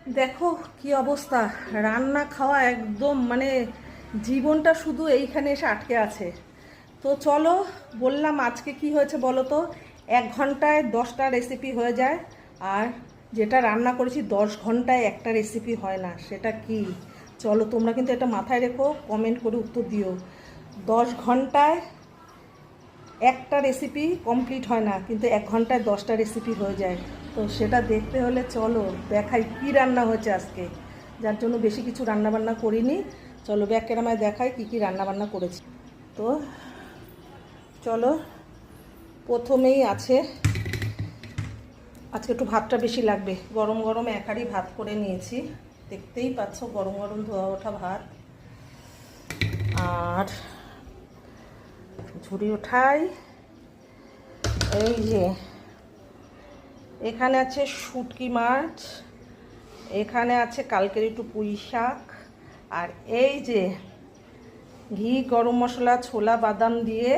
দেখো কি অবস্থা, রান্না খাওয়া একদম মানে জীবনটা শুধু এইখানে এসে আটকে আছে। তো চলো, বললাম আজকে কি হয়েছে বলো তো। 1 ঘন্টায় 10টা রেসিপি হয়ে যায়, আর যেটা রান্না করেছি 10 ঘন্টায় একটা রেসিপি হয় না। সেটা কি? চলো, তোমরা কিন্তু এটা মাথায় রেখো, কমেন্ট করে উত্তর দিও। 10 ঘন্টায় একটা রেসিপি কমপ্লিট হয় না, কিন্তু 1 ঘন্টায় 10টা রেসিপি হয়ে যায়। তো সেটা দেখতে হলে চলো দেখাই কি রান্না হয়েছে আজকে, যার জন্য বেশি কিছু রান্নাবান্না করিনি। চলো ব্যাক ক্যামেরায় দেখাই কি কি রান্নাবান্না করেছি। তো চলো, প্রথমেই আছে, আজকে একটু ভাতটা বেশি লাগবে, গরম গরম এক হাঁড়ি ভাত করে নিয়েছি। দেখতেই পাচ্ছ গরম গরম ধোয়া ওঠা ভাত। আর ঝুড়ি ওঠাই, এই যে এখানে আছে শুটকি মাছ, এখানে আছে কালকের একটু পুঁই শাক, আর এই যে ঘি গরম মশলা ছোলা বাদাম দিয়ে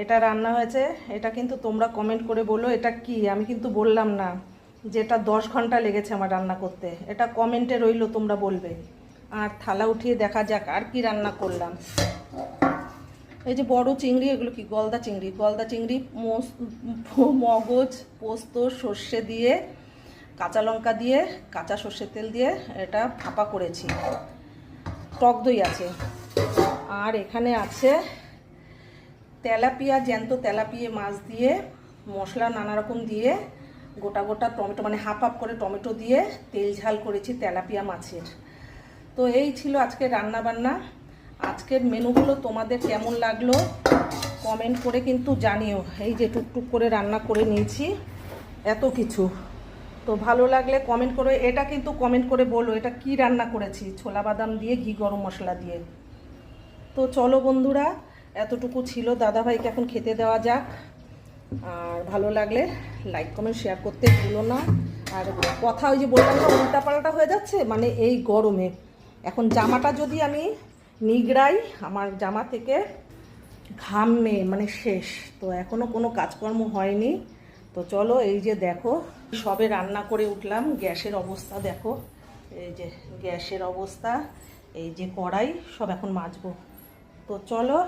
এটা রান্না হয়েছে। এটা কিন্তু তোমরা কমেন্ট করে বলো এটা কি, আমি কিন্তু বললাম না যেটা 10 ঘন্টা লেগেছে আমার রান্না করতে। এটা কমেন্টে রইলো, তোমরা বলবে। আর থালা উঠিয়ে দেখা যাক আর কি রান্না করলাম। এই যে বড় চিংড়ি, এগুলো কি গলদা চিংড়ি, গলদা চিংড়ি মগজ পোস্ত সর্ষে দিয়ে কাঁচা লঙ্কা দিয়ে কাঁচা সর্ষের তেল দিয়ে এটা ভাপা করেছি। টক দই আছে। আর এখানে আছে তেলাপিয়া, জ্যান্ত তেলাপিয়া মাছ দিয়ে মশলা নানা রকম দিয়ে গোটা গোটা টমেটো, মানে হাফ হাফ করে টমেটো দিয়ে তেল ঝাল করেছি তেলাপিয়া মাছের। তো এই ছিল আজকে রান্না বান্না। আজকের মেনুগুলো তোমাদের কেমন লাগলো কমেন্ট করে কিন্তু জানিও। এই যে টুকটুক করে রান্না করে নিয়েছি এত কিছু। তো ভালো লাগলে কমেন্ট করে, এটা কিন্তু কমেন্ট করে বলো এটা কি রান্না করেছি, ছোলা বাদাম দিয়ে ঘি গরম মশলা দিয়ে। তো চলো বন্ধুরা, এতটুকু ছিল, দাদাভাইকে এখন খেতে দেওয়া যাক। আর ভালো লাগলে লাইক কমেন্ট শেয়ার করতে ভুলো না। আর কথা ওই যে বললাম না, উল্টাপাল্টা হয়ে যাচ্ছে, মানে এই গরমে এখন জামাটা যদি আমি নিগড়াই, আমার জামা থেকে ঘামে মানে শেষ। তো এখনও কোনো কাজকর্ম হয়নি। তো চলো, এই যে দেখো সবে রান্না করে উঠলাম, গ্যাসের অবস্থা দেখো, এই যে গ্যাসের অবস্থা, এই যে কড়াই সব এখন মাজবো। তো চলো।